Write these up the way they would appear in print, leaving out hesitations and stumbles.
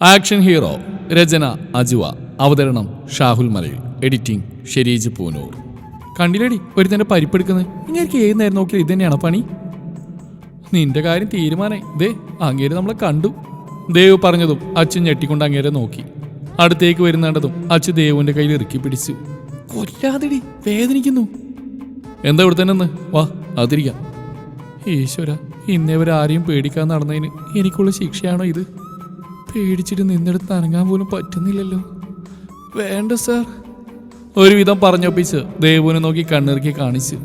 Action hero രചന അജുവ, അവതരണം ഷാഹുൽ മലയിൽ, editing Shereej Poonoor. കണ്ടില്ലടി ഒരു തന്നെ പരിപ്പെടുക്കുന്നത്. ഇങ്ങനെ ഏത് നേരം നോക്കിയാൽ ഇത് തന്നെയാണോ പണി? നിന്റെ കാര്യം തീരുമാനമായി. ദേ അങ്ങേര് നമ്മളെ കണ്ടു. ദേവ് പറഞ്ഞതും അച്ഛൻ ഞെട്ടിക്കൊണ്ട് അങ്ങേരെ നോക്കി. അടുത്തേക്ക് വരുന്നതും അച്ഛൻ ദേവുവിന്റെ കയ്യിൽ ഇറുക്കി പിടിച്ചു. കൊല്ലാതെടി, വേദനിക്കുന്നു. എന്താ ഇവിടെ തന്നെ ഒന്ന് വാ, അതിരിക്കാം. ഈശ്വര, ഇന്നേവരാരെയും പേടിക്കാൻ നടന്നതിന് എനിക്കുള്ള ശിക്ഷയാണോ ഇത്? പേടിച്ചിട്ട് നിന്നെടുത്ത് അനങ്ങാൻ പോലും പറ്റുന്നില്ലല്ലോ. വേണ്ട സാർ, ഒരുവിധം പറഞ്ഞൊപ്പിച്ച് ദേവുവിനെ നോക്കി കണ്ണിറുക്കി കാണിച്ചു.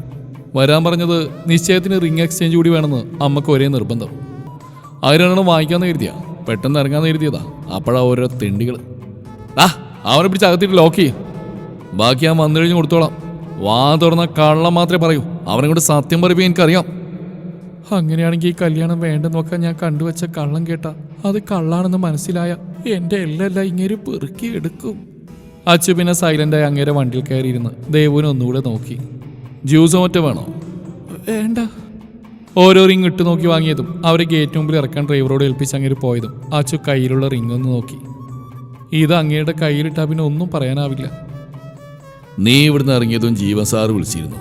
വരാൻ പറഞ്ഞത് നിശ്ചയത്തിന് റിംഗ് എക്സ്ചേഞ്ച് കൂടി വേണമെന്ന് അമ്മക്ക് ഒരേ നിർബന്ധം. അതിനെണ്ണം വാങ്ങിക്കാന്ന് കരുതിയാ, പെട്ടെന്ന് ഇറങ്ങാന്ന് കരുതിയതാ. അപ്പോഴാ ഓരോ തിണ്ടികൾ. അവനെ പിടിച്ച് അകത്തിട്ട് ലോക്ക് ചെയ്യും. ബാക്കി ഞാൻ വന്നു കഴിഞ്ഞ് കൊടുത്തോളാം. വാ തുറന്ന കള്ളം മാത്രമേ പറയൂ. അവനെ കൊണ്ട് സത്യം പറയുമ്പോൾ എനിക്കറിയാം. അങ്ങനെയാണെങ്കിൽ ഈ കല്യാണം വേണ്ടെന്ന് നോക്കാൻ ഞാൻ കണ്ടുവച്ച കള്ളം കേട്ട അത് കള്ളാണെന്ന് മനസ്സിലായ എൻ്റെ എല്ലാം ഇങ്ങനെ പെറുക്കി എടുക്കും. അച്ചു പിന്നെ സൈലൻ്റായി അങ്ങേരെ വണ്ടിയിൽ കയറിയിരുന്ന് ദേവുവിനെ ഒന്നുകൂടെ നോക്കി. ജ്യൂസോ മറ്റോ വേണോ? വേണ്ട. ഓരോ റിങ് ഇട്ട് നോക്കി വാങ്ങിയതും അവരെ ഗേറ്റ് മുമ്പിൽ ഇറക്കാൻ ഡ്രൈവറോട് ഏൽപ്പിച്ച് അങ്ങേര് പോയതും അച്ചു കയ്യിലുള്ള റിങ് ഒന്ന് നോക്കി. ഇത് അങ്ങയുടെ കയ്യിലിട്ടാ പിന്നെ ഒന്നും പറയാനാവില്ല. നീ ഇവിടുന്ന് ഇറങ്ങിയതും ജീവൻ സാറ് വിളിച്ചിരുന്നു.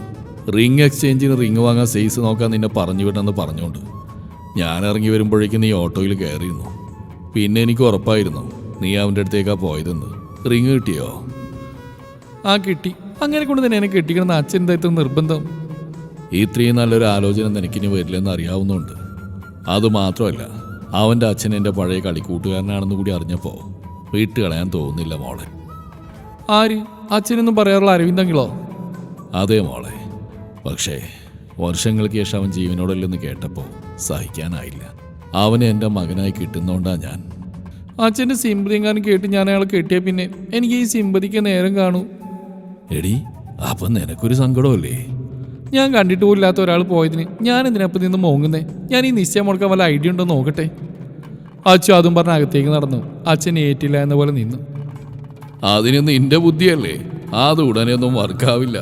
റിംഗ് എക്സ്ചേഞ്ചിന് റിംഗ് വാങ്ങാൻ സൈസ് നോക്കാൻ നിന്നെ പറഞ്ഞു വിട്ടെന്ന് പറഞ്ഞുകൊണ്ട് ഞാൻ ഇറങ്ങി വരുമ്പോഴേക്കും നീ ഓട്ടോയിൽ കയറിയിരുന്നു. പിന്നെ എനിക്ക് ഉറപ്പായിരുന്നു നീ അവൻ്റെ അടുത്തേക്കാ പോയതെന്ന്. റിംഗ് കിട്ടിയോ? ആ കിട്ടി. അങ്ങനെ കൊണ്ട് തന്നെ എന്നെ കെട്ടിക്കണമെന്ന് അച്ഛൻ എന്തായിരുന്നു നിർബന്ധം? ഇത്രയും നല്ലൊരു ആലോചന നിനക്കിനി വരില്ലെന്ന് അറിയാവുന്നുണ്ട്. അതുമാത്രമല്ല, അവൻ്റെ അച്ഛൻ എൻ്റെ പഴയ കളിക്കൂട്ടുകാരനാണെന്ന് കൂടി അറിഞ്ഞപ്പോൾ വീട്ട് കളയാൻ തോന്നുന്നില്ല മോളെ. ആര്? അച്ഛനൊന്നും പറയാറുള്ള അരവിന്ദങ്കിളോ? അതേ മോളെ. പക്ഷേ വർഷങ്ങൾക്ക് ശേഷം അവൻ ജീവനോടല്ലെന്ന് കേട്ടപ്പോൾ സഹിക്കാനായില്ല. അവനെ എൻ്റെ മകനായി കിട്ടുന്നോണ്ടാ ഞാൻ. അച്ഛൻ്റെ സിമ്പതിങ്ങാനും കേട്ട് ഞാൻ അയാളെ കെട്ടിയ പിന്നെ എനിക്ക് ഈ സിമ്പതിക്ക് നേരം കാണൂ. എടി, അപ്പം നിനക്കൊരു സങ്കടമല്ലേ? ഞാൻ കണ്ടിട്ട് പോലില്ലാത്ത ഒരാൾ പോയതിന് ഞാൻ എന്തിനപ്പം നിന്ന് മോങ്ങുന്നേ? ഞാൻ ഈ നിശ്ചയം മുടക്കാൻ വല്ല ഐഡിയ ഉണ്ടോ നോക്കട്ടെ. അച്ഛൻ അതും പറഞ്ഞ് അകത്തേക്ക് നടന്നു. അച്ഛൻ ഏറ്റില്ല എന്ന പോലെ നിന്നു. അതിന് നിന്റെ ബുദ്ധിയല്ലേ, അത് ഉടനെ ഒന്നും വർക്കാവില്ല.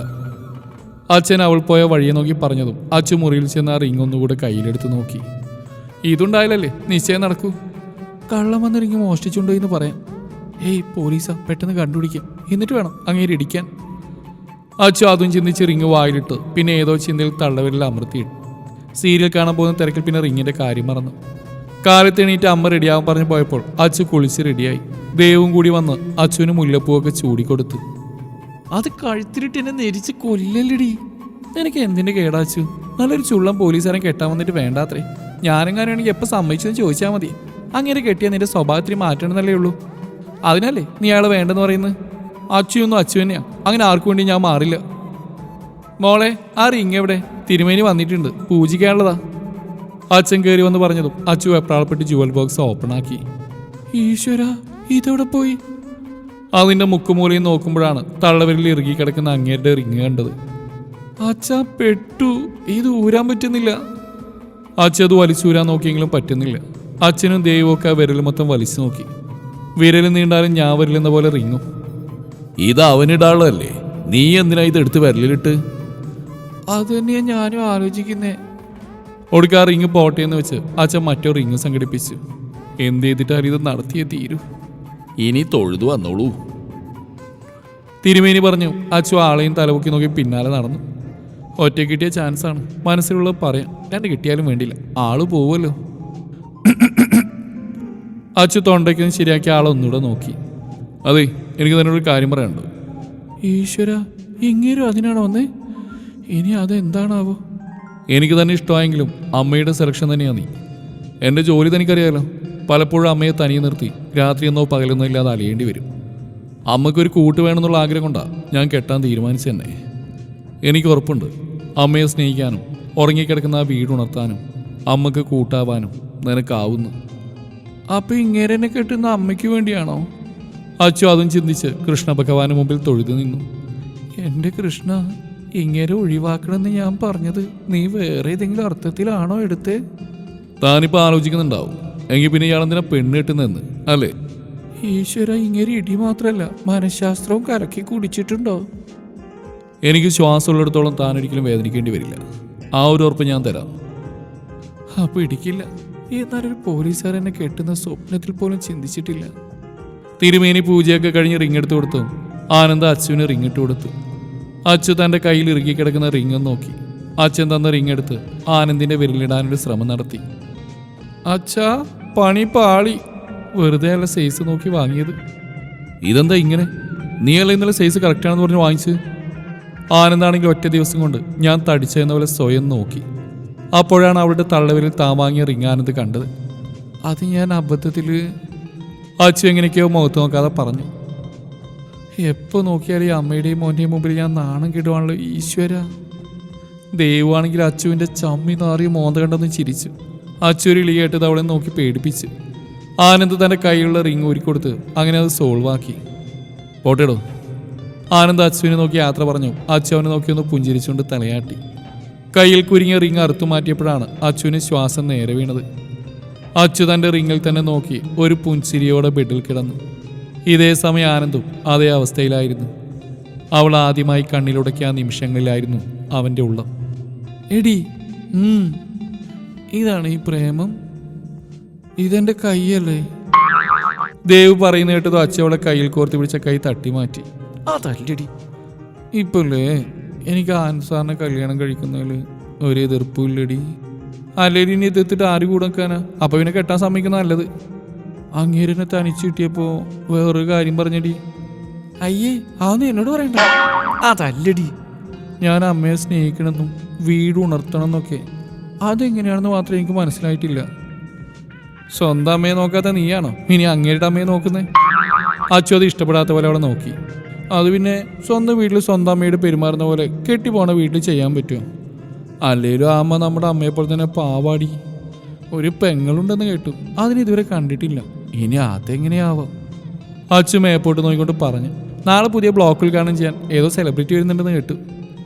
അച്ഛൻ അവൾ പോയ വഴിയെ നോക്കി പറഞ്ഞതും അച്ഛൻ മുറിയിൽ ചെന്ന് ആ റിങ് ഒന്നുകൂടെ കയ്യിലെടുത്ത് നോക്കി. ഇതുണ്ടായാലല്ലേ നിശ്ചയം നടക്കൂ. കള്ളം വന്ന് റിങ് മോഷ്ടിച്ചുണ്ടോ എന്ന് പറയാം. ഏയ് പോലീസാ, പെട്ടെന്ന് കണ്ടുപിടിക്കാം, എന്നിട്ട് വേണം അങ്ങേര് ഇടിക്കാൻ. അച്ഛൻ അതും ചിന്തിച്ച് റിങ് വായിലിട്ട് പിന്നെ ഏതോ ചിന്തയിൽ തള്ളവരിൽ അമർത്തിയിട്ടു. സീരിയൽ കാണാൻ പോകുന്ന തിരക്കിൽ പിന്നെ റിങ്ങിന്റെ കാര്യം മറന്നു. കാലത്ത് എണീറ്റ് അമ്മ റെഡിയാവാൻ പറഞ്ഞു പോയപ്പോൾ അച്ഛൻ കുളിച്ച് റെഡിയായി. ദേവും കൂടി വന്ന് അച്ഛന് മുല്ലപ്പൂവൊക്കെ ചൂടിക്കൊടുത്തു. അത് കഴുത്തിലിട്ട് എന്നെ നെരിച്ച് കൊല്ലല്ലടി. നിനക്ക് എന്തിന്റെ കേടാച്ചു? നല്ലൊരു ചുള്ളം പോലീസുകാരൻ കെട്ടാൻ വന്നിട്ട് വേണ്ടാത്രേ. ഞാനെങ്ങാനാണെങ്കിൽ എപ്പോൾ സമ്മതിച്ചെന്ന് ചോദിച്ചാൽ മതി. അങ്ങനെ കെട്ടിയാൽ നിന്റെ സ്വഭാവത്തിന് മാറ്റണമെന്നല്ലേ ഉള്ളൂ. അതിനല്ലേ നീ അയാൾ വേണ്ടെന്ന് പറയുന്നത്? അച്ചുയൊന്നും അച്ചു തന്നെയാ. അങ്ങനെ ആർക്കും വേണ്ടി ഞാൻ മാറില്ല. മോളെ, ആ റിങ് എവിടെ? തിരുമേനി വന്നിട്ടുണ്ട്, പൂജിക്കാനുള്ളതാ. അച്ഛൻ കയറി വന്ന് പറഞ്ഞതും അച്ചു എപ്രാളപ്പെട്ട് ജുവൽ ബോക്സ് ഓപ്പൺ ആക്കി. ഈശ്വര, ഇതെവിടെ പോയി? അതിൻ്റെ മുക്കുമൂലയും നോക്കുമ്പോഴാണ് തള്ളവരിൽ ഇറുകി കിടക്കുന്ന അങ്ങേരുടെ റിങ് കണ്ടത്. അച്ഛാ പെട്ടു, ഇത് ഊരാൻ പറ്റുന്നില്ല. അച്ഛൻ അത് വലിച്ചൂരാൻ നോക്കിയെങ്കിലും പറ്റുന്നില്ല. അച്ഛനും ദൈവമൊക്കെ ആ വിരൽ മൊത്തം വലിച്ചു നോക്കി. വിരൽ നീണ്ടാലും ഞാൻ വരില്ലെന്ന പോലെ റിങ്ങും. ഇത് അവനിടാളല്ലേ, നീ എന്തിനാ ഇത് എടുത്ത് വിരലിലിട്ട്? അത് തന്നെയാ ഞാനും ആലോചിക്കുന്നേ. ഒടുക്കാ റിങ് പോട്ടെ എന്ന് വെച്ച് അച്ഛൻ മറ്റോ റിങ് സംഘടിപ്പിച്ചു. എന്ത് ചെയ്തിട്ടാലും ഇത് നടത്തിയേ തീരൂ. ഇനി തൊഴുതു വന്നോളൂ, തിരുമേനി പറഞ്ഞു. അച്ചു ആളെയും തലപൊക്കി നോക്കി പിന്നാലെ നടന്നു. ഒറ്റ കിട്ടിയ ചാൻസാണ്, മനസ്സിലുള്ളത് പറയാം. രണ്ട് കിട്ടിയാലും വേണ്ടില്ല, ആള് പോവുമല്ലോ. അച്ചു തൊണ്ടയ്ക്കൊന്ന് ശരിയാക്കി ആളെ ഒന്നുകൂടെ നോക്കി. അതെ, എനിക്ക് തന്നോടൊരു കാര്യം പറയാനുണ്ട്. ഈശ്വര, ഇങ്ങേരും അതിനാണോ വന്നേ? ഇനി അതെന്താണാവോ? എനിക്ക് തന്നെ ഇഷ്ടമായെങ്കിലും അമ്മയുടെ സെലക്ഷൻ തന്നെയാണ് നീ. എൻ്റെ ജോലി തനിക്കറിയാലോ. പലപ്പോഴും അമ്മയെ തനിയെ നിർത്തി രാത്രിയെന്നോ പകലെന്നോ ഇല്ലാതെ അലയേണ്ടി വരും. അമ്മയ്ക്കൊരു കൂട്ട് വേണമെന്നുള്ള ആഗ്രഹം കൊണ്ടാണ് ഞാൻ കെട്ടാൻ തീരുമാനിച്ചു തന്നെ. എനിക്ക് ഉറപ്പുണ്ട്, അമ്മയെ സ്നേഹിക്കാനും ഉറങ്ങിക്കിടക്കുന്ന ആ വീടുണർത്താനും അമ്മക്ക് കൂട്ടാവാനും നിനക്കാവുന്നു. അപ്പം ഇങ്ങേരെന്നെ കെട്ടുന്ന അമ്മയ്ക്ക് വേണ്ടിയാണോ? അച്ചു അതും ചിന്തിച്ച് കൃഷ്ണ ഭഗവാന് മുമ്പിൽ തൊഴുതു നിന്നു. എൻ്റെ കൃഷ്ണ, ഇങ്ങനെ ഒഴിവാക്കണമെന്ന് ഞാൻ പറഞ്ഞത് നീ വേറെ ഏതെങ്കിലും അർത്ഥത്തിലാണോ എടുത്തേ? താനിപ്പോൾ ആലോചിക്കുന്നുണ്ടാവും, എങ്കിൽ പിന്നെ ഇയാളെന്തിനാ പെണ്ണ് കെട്ടുന്നെന്ന് അല്ലേ? ഈശ്വര, ഇങ്ങനെ ഇടി മാത്രമല്ല മനഃശാസ്ത്രവും കലക്കി കുടിച്ചിട്ടുണ്ടോ? എനിക്ക് ശ്വാസമുള്ളിടത്തോളം താനൊരിക്കലും വേദനിക്കേണ്ടി വരില്ല. ആ ഒരു ഉറപ്പ് ഞാൻ തരാം. അപ്പോൾ ഇടിക്കില്ല. എന്നാലൊരു പോലീസുകാർ എന്നെ കെട്ടുന്ന സ്വപ്നത്തിൽ പോലും ചിന്തിച്ചിട്ടില്ല. തിരുമേനി പൂജയൊക്കെ കഴിഞ്ഞ് റിങ് എടുത്തു കൊടുത്തു. ആനന്ദ് അച്ചുവിന് റിങ് ഇട്ട് കൊടുത്തു. അച്ചു തൻ്റെ കയ്യിൽ ഇറുകി കിടക്കുന്ന റിങ് നോക്കി. അച്ഛൻ തന്ന റിങ് എടുത്ത് ആനന്ദിന്റെ വിരലിടാനൊരു ശ്രമം നടത്തി. അച്ഛാ, പണി പാളി. വെറുതെ അല്ല സൈസ് നോക്കി വാങ്ങിയത്. ഇതെന്താ ഇങ്ങനെ? നീയല്ല ഇന്നലെ സൈസ് കറക്റ്റാണെന്ന് പറഞ്ഞ് വാങ്ങിച്ച്. ആനന്ദാണെങ്കിൽ ഒറ്റ ദിവസം കൊണ്ട് ഞാൻ തടിച്ചെന്ന പോലെ സ്വയം നോക്കി. അപ്പോഴാണ് അവളുടെ തള്ളവിരൽ താൻ വാങ്ങിയ റിങ് ആനന്ദ് കണ്ടത്. അത് ഞാൻ അബദ്ധത്തിൽ. അച്ചു എങ്ങനെയൊക്കെയോ മുഖത്ത് നോക്കാതെ പറഞ്ഞു. എപ്പോൾ നോക്കിയാലും ഈ അമ്മയുടെയും മോൻ്റെയും മുമ്പിൽ ഞാൻ നാണം കിടുവാണല്ലോ ഈശ്വര. ദൈവമാണെങ്കിൽ അച്ചുവിൻ്റെ ചമ്മി നാറിയ മോന്ത കണ്ടെന്ന് ചിരിച്ചു. അച്ചു ഒരു ഇളി കേട്ടത് അവളെ നോക്കി പേടിപ്പിച്ചു. ആനന്ദ് തൻ്റെ കൈയുള്ള റിങ് ഊരിക്കൊടുത്ത് അങ്ങനെ അത് സോൾവ് ആക്കി. പോട്ടെടോ. ആനന്ദ് അച്ചുവിനെ നോക്കി യാത്ര പറഞ്ഞു. അച്ചു അവനെ നോക്കി ഒന്ന് പുഞ്ചിരിച്ചുകൊണ്ട് തലയാട്ടി. കയ്യിൽ കുരുങ്ങിയ റിങ് അറുത്തു മാറ്റിയപ്പോഴാണ് അച്ചുവിന് ശ്വാസം നേരെ വീണത്. അച്ചു തൻ്റെ റിങ്ങിൽ തന്നെ നോക്കി ഒരു പുഞ്ചിരിയോടെ ബെഡിൽ കിടന്നു. ഇതേ സമയം ആനന്ദും അതേ അവസ്ഥയിലായിരുന്നു. അവൾ ആദ്യമായി കണ്ണിലുടക്കിയ ആ നിമിഷങ്ങളിലായിരുന്നു അവൻ്റെ ഉള്ളം. എടി, ഇതാണ് ഈ പ്രേമം? ഇതെന്റെ കൈയല്ലേ? ദേവ് പറയുന്ന കേട്ടത് അച്ചവളെ കയ്യിൽ കോർത്ത് പിടിച്ച കൈ തട്ടി മാറ്റി. അതല്ലടി. ഇപ്പല്ലേ എനിക്ക് ആനന്ദ് സാറിനെ കല്യാണം കഴിക്കുന്നതിൽ ഒരു എതിർപ്പില്ലടി. അല്ലെങ്കിൽ ഇനി എതിർത്തിട്ട് ആര് കൂടെ വെക്കാനാ? അപ്പൊ പിന്നെ കെട്ടാൻ സമ്മതിക്കുന്ന നല്ലത്. അങ്ങേരനെ തനിച്ച് കിട്ടിയപ്പോ വേറൊരു കാര്യം പറഞ്ഞടി. അയ്യേ, അതൊന്നും എന്നോട് പറയണ്ട. അതല്ലടി, ഞാൻ അമ്മയെ സ്നേഹിക്കണമെന്നും വീട് ഉണർത്തണം എന്നൊക്കെ. അതെങ്ങനെയാണെന്ന് മാത്രമേ എനിക്ക് മനസ്സിലായിട്ടില്ല. സ്വന്തം അമ്മയെ നോക്കാത്ത നീയാണോ ഇനി അങ്ങേരുടെ അമ്മയെ നോക്കുന്നേ? അച്ചു അത് ഇഷ്ടപ്പെടാത്ത പോലെ അവളെ നോക്കി. അത് പിന്നെ സ്വന്തം വീട്ടിൽ സ്വന്തം അമ്മയോട് പെരുമാറുന്ന പോലെ കെട്ടിപ്പോണ വീട്ടിൽ ചെയ്യാൻ പറ്റുമോ? അല്ലേലും ആ അമ്മ നമ്മുടെ അമ്മയെപ്പോലെ തന്നെ പാവാടി. ഒരു പെങ്ങളുണ്ടെന്ന് കേട്ടു, അതിനിതുവരെ കണ്ടിട്ടില്ല. ഇനി അതെങ്ങനെയാവാം? അച്ചു മേപ്പോട്ട് നോക്കിക്കൊണ്ട് പറഞ്ഞു. നാളെ പുതിയ ബ്ലോക്ക് ഉദ്ഘാടനം ചെയ്യാൻ ഏതോ സെലിബ്രിറ്റി വരുന്നുണ്ടെന്ന് കേട്ടു.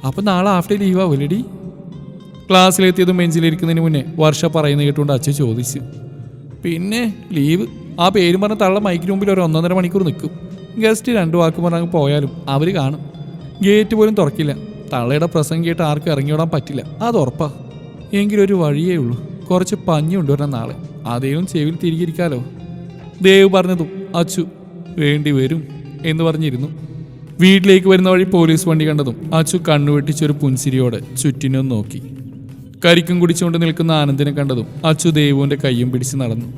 അപ്പം നാളെ ഹാഫ് ഡേ ലീവ് ആവില്ലടി? ക്ലാസ്സിലെത്തിയതും ബെഞ്ചിലിരിക്കുന്നതിന് മുന്നേ വർഷ പറയുന്ന കേട്ടുകൊണ്ട് അച്ചു ചോദിച്ചു. പിന്നെ ലീവ്? ആ പേരും പറഞ്ഞ തള്ള മൈക്കിന് മുമ്പിൽ ഒരു 1.5 മണിക്കൂർ നിൽക്കും. ഗസ്റ്റ് 2 വാക്ക് പറഞ്ഞ് പോയാലും അവർ കാണും. ഗേറ്റ് പോലും തുറക്കില്ല. തള്ളയുടെ പ്രസംഗം കേട്ട് ആർക്കും ഇറങ്ങിയോടാൻ പറ്റില്ല, അത് ഉറപ്പാ. എങ്കിലൊരു വഴിയേ ഉള്ളൂ. കുറച്ച് പഞ്ഞി കൊണ്ടുവരണം നാളെ. അതേലും ചെവിയിൽ തിരികിരിക്കാലോ. ദേവ് പറഞ്ഞതും അച്ചു വേണ്ടി വരും എന്ന് പറഞ്ഞിരുന്നു. വീട്ടിലേക്ക് വരുന്ന വഴി പോലീസ് വണ്ടി കണ്ടതും അച്ചു കണ്ണുവെട്ടിച്ചൊരു പുൻസിരിയോടെ ചുറ്റിനും നോക്കി. കരിക്കും കുടിച്ചുകൊണ്ട് നിൽക്കുന്ന ആനന്ദിനെ കണ്ടതും അച്ചു ദേവുവിൻ്റെ കയ്യും പിടിച്ച് നടന്നു.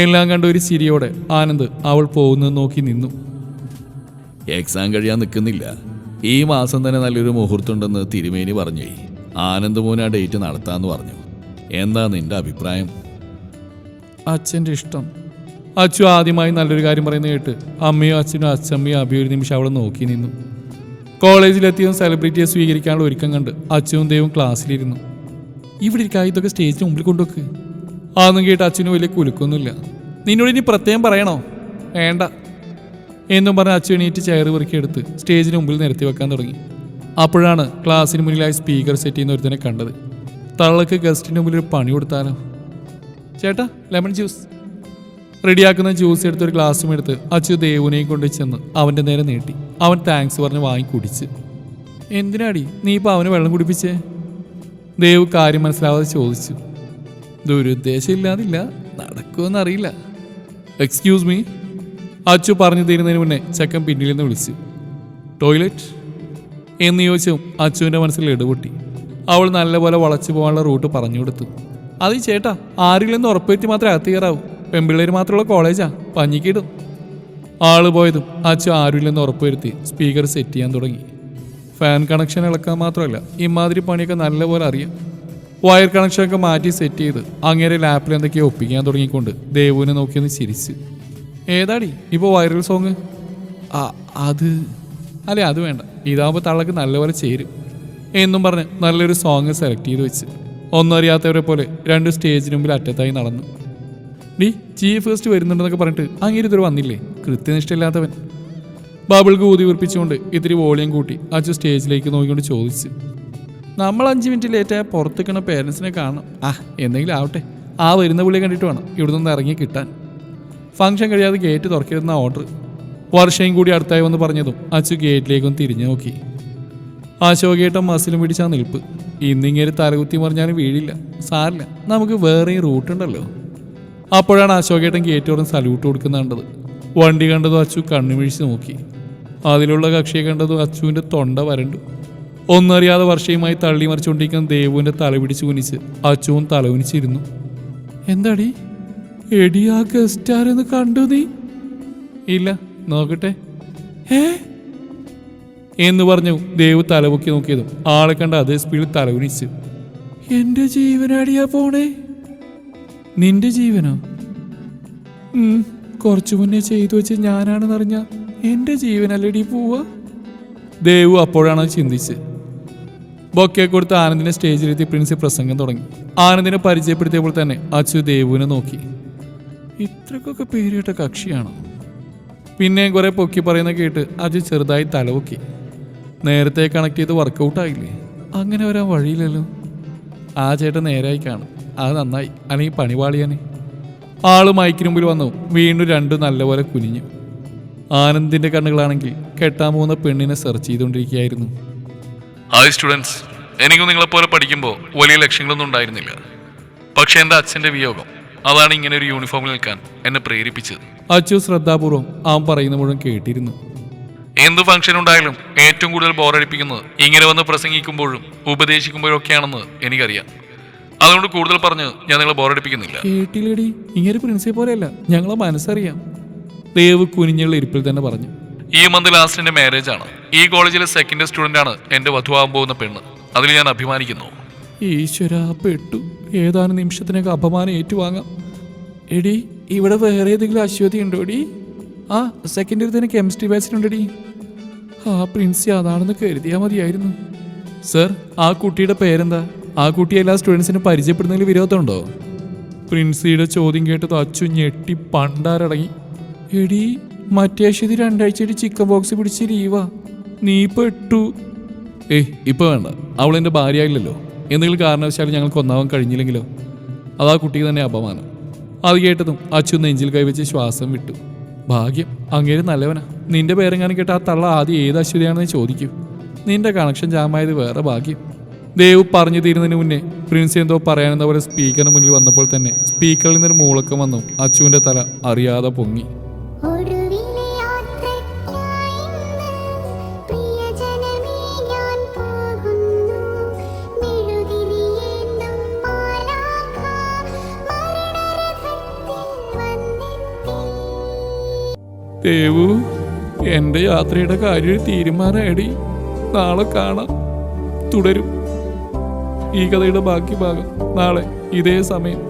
എല്ലാം കണ്ട ഒരു ചിരിയോടെ ആനന്ദ് അവൾ പോകുന്നത് നോക്കി നിന്നു. എക്സാം കഴിയാൻ നിൽക്കുന്നില്ല. ഈ മാസം തന്നെ നല്ലൊരു മുഹൂർത്തമുണ്ടെന്ന് തിരുമേനി പറഞ്ഞു. ആനന്ദ് മോന് ആ ഡേറ്റ് നടത്താമെന്ന് പറഞ്ഞു. എന്താ നിന്റെ അഭിപ്രായം? അച്ഛൻ്റെ ഇഷ്ടം. അച്ചു ആദ്യമായി നല്ലൊരു കാര്യം പറയുന്നത് കേട്ട് അമ്മയും അച്ഛനും അച്ഛമ്മയും അഭിയും ഒരു നിമിഷം അവളെ നോക്കി നിന്നു. കോളേജിലെത്തിയതും സെലിബ്രിറ്റിയെ സ്വീകരിക്കാനുള്ള ഒരുക്കം കണ്ട് അച്ഛനും ദേവും ക്ലാസ്സിലിരുന്നു. ഇവിടെ ഇരിക്കുക, ഇതൊക്കെ സ്റ്റേജിന് മുമ്പിൽ കൊണ്ടുവെക്ക്. അതൊന്നും കേട്ട് അച്ഛന് വലിയ കുലുക്കൊന്നുമില്ല. നിന്നോട് ഇനി പ്രത്യേകം പറയണോ? വേണ്ട എന്നും പറഞ്ഞ് അച്ഛൻ എണീറ്റ് ചെയർ പെറുക്കിയെടുത്ത് സ്റ്റേജിന് മുമ്പിൽ നിരത്തി വെക്കാൻ തുടങ്ങി. അപ്പോഴാണ് ക്ലാസ്സിന് മുന്നിലായി സ്പീക്കർ സെറ്റ് ചെയ്യുന്ന ഒരുത്തനെ കണ്ടത്. തള്ളക്ക് ഗസ്റ്റിൻ്റെ മുമ്പിൽ ഒരു പണി കൊടുത്താലോ? ചേട്ടാ, ലെമൺ ജ്യൂസ്. റെഡിയാക്കുന്ന ജ്യൂസ് എടുത്ത് ഒരു ഗ്ലാസ്സും എടുത്ത് അച്ചു ദേവുനെയും കൊണ്ട് ചെന്ന് അവൻ്റെ നേരെ നീട്ടി. അവൻ താങ്ക്സ് പറഞ്ഞ് വാങ്ങി കുടിച്ച്. എന്തിനാടി നീ ഇപ്പോൾ അവന് വെള്ളം കുടിപ്പിച്ചേ? ദേവ് കാര്യം മനസ്സിലാവാതെ ചോദിച്ചു. ദുരുദ്ദേശം ഇല്ലാതില്ല, നടക്കുമെന്നറിയില്ല. Excuse me. അച്ചു പറഞ്ഞു തീരുന്നതിന് മുന്നേ ചെക്കൻ പിന്നിൽ നിന്ന് വിളിച്ചു. ടോയ്ലറ്റ് എന്ന് ചോദിച്ചും അച്ചുവിൻ്റെ മനസ്സിൽ ഇടപൊട്ടി. അവൾ നല്ലപോലെ വളച്ചു പോകാനുള്ള റൂട്ട് പറഞ്ഞു കൊടുത്തു. അത് ചേട്ടാ, ആരില്ലെന്ന് ഉറപ്പുവരുത്തി മാത്രമേ അകത്ത് കയറാവൂ. പെൺപിള്ളേർ മാത്രമുള്ള കോളേജാ, പഞ്ഞിക്കിടും. ആള് പോയതും അച്ചു ആരുമില്ലെന്ന് ഉറപ്പുവരുത്തി സ്പീക്കർ സെറ്റ് ചെയ്യാൻ തുടങ്ങി. ഫാൻ കണക്ഷൻ ഇളക്കാൻ മാത്രമല്ല, ഇമാതിരി പണിയൊക്കെ നല്ലപോലെ അറിയാം. വയർ കണക്ഷനൊക്കെ മാറ്റി സെറ്റ് ചെയ്ത് അങ്ങേരെ ലാപ്പിൽ എന്തൊക്കെയോ ഒപ്പിക്കാൻ തുടങ്ങിക്കൊണ്ട് ദേവുവിനെ നോക്കിയൊന്ന് ചിരിച്ച്. ഏതാടി ഇപ്പോൾ വൈറൽ സോങ്? അത് അല്ലേ, അത് വേണ്ട, ഇതാകുമ്പോൾ തള്ളക്ക് നല്ലപോലെ ചേരും എന്നും പറഞ്ഞ് നല്ലൊരു സോങ് സെലക്ട് ചെയ്ത് വെച്ച് ഒന്നും അറിയാത്തവരെ പോലെ 2 സ്റ്റേജിന് മുമ്പിൽ അറ്റത്തായി നടന്നു. ഡി ചീഫ് ഗസ്റ്റ് വരുന്നുണ്ടെന്നൊക്കെ പറഞ്ഞിട്ട് അങ്ങേര് ഇതുവരെ വന്നില്ലേ? കൃത്യനിഷ്ഠയില്ലാത്തവൻ. ബബിൾക്ക് ഊതി വീർപ്പിച്ചുകൊണ്ട് ഇത്തിരി വോളിയം കൂട്ടി അച്ചു സ്റ്റേജിലേക്ക് നോക്കിക്കൊണ്ട് ചോദിച്ചു. നമ്മൾ 5 മിനിറ്റ് ലേറ്റായ പുറത്തേക്കണ പേരൻസിനെ കാണണം. എന്തെങ്കിലും ആവട്ടെ, ആ വരുന്ന പുള്ളിയെ കണ്ടിട്ട് വേണം ഇവിടെ നിന്ന് ഇറങ്ങി കിട്ടാൻ. ഫംഗ്ഷൻ കഴിയാതെ ഗേറ്റ് തുറക്കരുതെന്ന ഓർഡർ. വർഷയും കൂടി അടുത്തായി വന്ന് പറഞ്ഞതും അച്ചു ഗേറ്റിലേക്കൊന്ന് തിരിഞ്ഞു നോക്കി. അശോകേട്ടൻ മസിലും പിടിച്ചാൽ നിൽപ്പ്. ഇന്നിങ്ങനെ തലകുത്തി മറിഞ്ഞാലും വീഴില്ല. സാരില്ല, നമുക്ക് വേറെയും റൂട്ടുണ്ടല്ലോ. അപ്പോഴാണ് അശോകേട്ടൻ ഗേറ്റോറും സല്യൂട്ട് കൊടുക്കുന്ന കണ്ടത്. വണ്ടി കണ്ടതും അച്ചു കണ്ണുമിഴിച്ച് നോക്കി. അതിലുള്ള കക്ഷിയെ കണ്ടതും അച്ചുവിൻ്റെ തൊണ്ട വരണ്ടു. ഒന്നറിയാതെ വർഷയുമായി തള്ളി മറിച്ചുകൊണ്ടിരിക്കുന്ന ദേവുവിൻ്റെ തല പിടിച്ച് കുനിച്ച് അച്ചുവും തലകുനിച്ചിരുന്നു. എന്താടി എടി ആ ഗസ്റ്റാരെന്ന് കണ്ടു നീ? ഇല്ല, നോക്കട്ടെ. എന്ന് പറഞ്ഞു ദേവ് തലപൊക്കി നോക്കിയതും ആളെ കണ്ട അതേ സ്പീഡിൽ തലകുനിച്ച്. എന്റെ ജീവനാടിയാ പോണേ. നിന്റെ ജീവനോ? കുറച്ചു മുന്നേ ചെയ്തു വെച്ച് ഞാനാണെന്നറിഞ്ഞ എന്റെ ജീവനല്ലടി പോവാ. ദേവു അപ്പോഴാണ് ചിന്തിച്ച്. ബൊക്കെ കൊടുത്ത് ആനന്ദിനെ സ്റ്റേജിലെത്തി പ്രിൻസി പ്രസംഗം തുടങ്ങി. ആനന്ദിനെ പരിചയപ്പെടുത്തിയപ്പോൾ തന്നെ അച്ചു ദേവുവിനെ നോക്കി. ഇത്രക്കൊക്കെ പേരിട്ട കക്ഷിയാണോ? പിന്നെയും കുറെ പൊക്കി പറയുന്ന കേട്ട് അജു ചെറുതായി തലവൊക്കി. നേരത്തെ കണക്ട് ചെയ്ത് വർക്കൗട്ടായില്ലേ? അങ്ങനെ വരാൻ വഴിയില്ലല്ലോ. ആ ചേട്ടൻ നേരായി കാണും. അത് നന്നായി, അല്ലെങ്കിൽ പണിപാളിയാനെ. ആള് മൈക്കിന് മുമ്പിൽ വന്നു. വീണ്ടും രണ്ടും നല്ലപോലെ കുനിഞ്ഞു. ആനന്ദിന്റെ കണ്ണുകളാണെങ്കിൽ കെട്ടാൻ പോകുന്ന പെണ്ണിനെ സെർച്ച് ചെയ്തുകൊണ്ടിരിക്കുകയായിരുന്നു. ഹായ് സ്റ്റുഡൻസ്, എനിക്കും നിങ്ങളെപ്പോലെ പഠിക്കുമ്പോൾ വലിയ ലക്ഷ്യങ്ങളൊന്നും ഉണ്ടായിരുന്നില്ല. പക്ഷെ എൻ്റെ അച്ഛൻ്റെ വിയോഗം, അതാണ് ഇങ്ങനെ ഒരു യൂണിഫോമിൽ നിൽക്കാൻ എന്നെ പ്രേരിപ്പിച്ചത്. അച്ചു ശ്രദ്ധാപൂർവം അവൻ പറയുന്ന മുഴുവൻ കേട്ടിരുന്നു. എന്ത് ഫംഗ്ഷൻ ഉണ്ടായാലും ഏറ്റവും കൂടുതൽ ബോറടിപ്പിക്കുന്നത് ഇങ്ങനെ വന്ന് പ്രസംഗിക്കുമ്പോഴും ഉപദേശിക്കുമ്പോഴും ഒക്കെയാണെന്ന് എനിക്കറിയാം. അതുകൊണ്ട് കൂടുതൽ പറഞ്ഞ് ഞാൻ നിങ്ങളെ ബോറടിപ്പിക്കുന്നില്ല. കേട്ടില്ലേടി, ഇങ്ങനെ പ്രിൻസിപ്പൽ പോലെയല്ല, ഞങ്ങളെ മനസ്സറിയാം. ദേവ് കുനിഞ്ഞുള്ള ഇരിപ്പിൽ തന്നെ പറഞ്ഞു. ഈ മന്ത് ലാസ്റ്റ് എൻ്റെ മാരേജ് ആണ്. ഈ കോളേജിലെ സെക്കൻഡ് സ്റ്റുഡൻ്റ് ആണ് എൻ്റെ വധുവാകാൻ പോകുന്ന പെണ്ണ്. അതിൽ ഞാൻ അഭിമാനിക്കുന്നു. ഈശ്വര, പെട്ടു. ഏതാനും നിമിഷത്തിനൊക്കെ അപമാനം ഏറ്റുവാങ്ങാം. എടി, ഇവിടെ വേറെ ഏതെങ്കിലും അശ്വതി ഉണ്ടോ എടി? ആ സെക്കൻഡ് ഇയർ തന്നെ കെമിസ്ട്രി ബാച്ചിലുണ്ടടി. ആ പ്രിൻസി അതാണെന്ന് കരുതിയാൽ മതിയായിരുന്നു. സർ, ആ കുട്ടിയുടെ പേരെന്താ? ആ കുട്ടി എല്ലാ സ്റ്റുഡൻസിനും പരിചയപ്പെടുന്നതിൽ വിരോധമുണ്ടോ? പ്രിൻസിയുടെ ചോദ്യം കേട്ടത് അച്ചു ഞെട്ടി പണ്ടാരടങ്ങി. എടി, മറ്റേ അശ്വതി 2 ആഴ്ചയായിട്ട് ചിക്കൻ ബോക്സ് പിടിച്ച് ലീവാ. നീ പെട്ടു. ഇപ്പൊ വേണ്ട, അവൾ എൻ്റെ ഭാര്യയായില്ലല്ലോ. എന്തെങ്കിലും കാരണവശാലും ഞങ്ങൾക്ക് ഒന്നാവാൻ കഴിഞ്ഞില്ലെങ്കിലോ? അതാ കുട്ടിക്ക് തന്നെ അപമാനം. അത് കേട്ടതും അച്ചു നെഞ്ചിൽ കൈവച്ച് ശ്വാസം വിട്ടു. ഭാഗ്യം, അങ്ങേര് നല്ലവനാ. നിന്റെ പേരെങ്ങാനും കേട്ട ആ തള്ള ആദ്യം ഏത് അശ്വതിയാണെന്ന് ചോദിക്കൂ. നിന്റെ കണക്ഷൻ ജാമായത് വേറെ ഭാഗ്യം. ദേവ് പറഞ്ഞു തീരുന്നതിന് മുന്നേ പ്രിൻസി എന്തോ പറയാനെന്ന പോലെ സ്പീക്കറിന് മുന്നിൽ വന്നപ്പോൾ തന്നെ സ്പീക്കറിൽ നിന്നൊരു മൂളക്കം വന്നു. അച്ചുവിൻ്റെ തല അറിയാതെ പൊങ്ങി. ദേവു, എൻ്റെ യാത്രയുടെ കാര്യം തീരുമാനമായിടി. നാളെ കാണാം. തുടരും. ഈ കഥയുടെ ബാക്കി ഭാഗം നാളെ ഇതേ സമയം.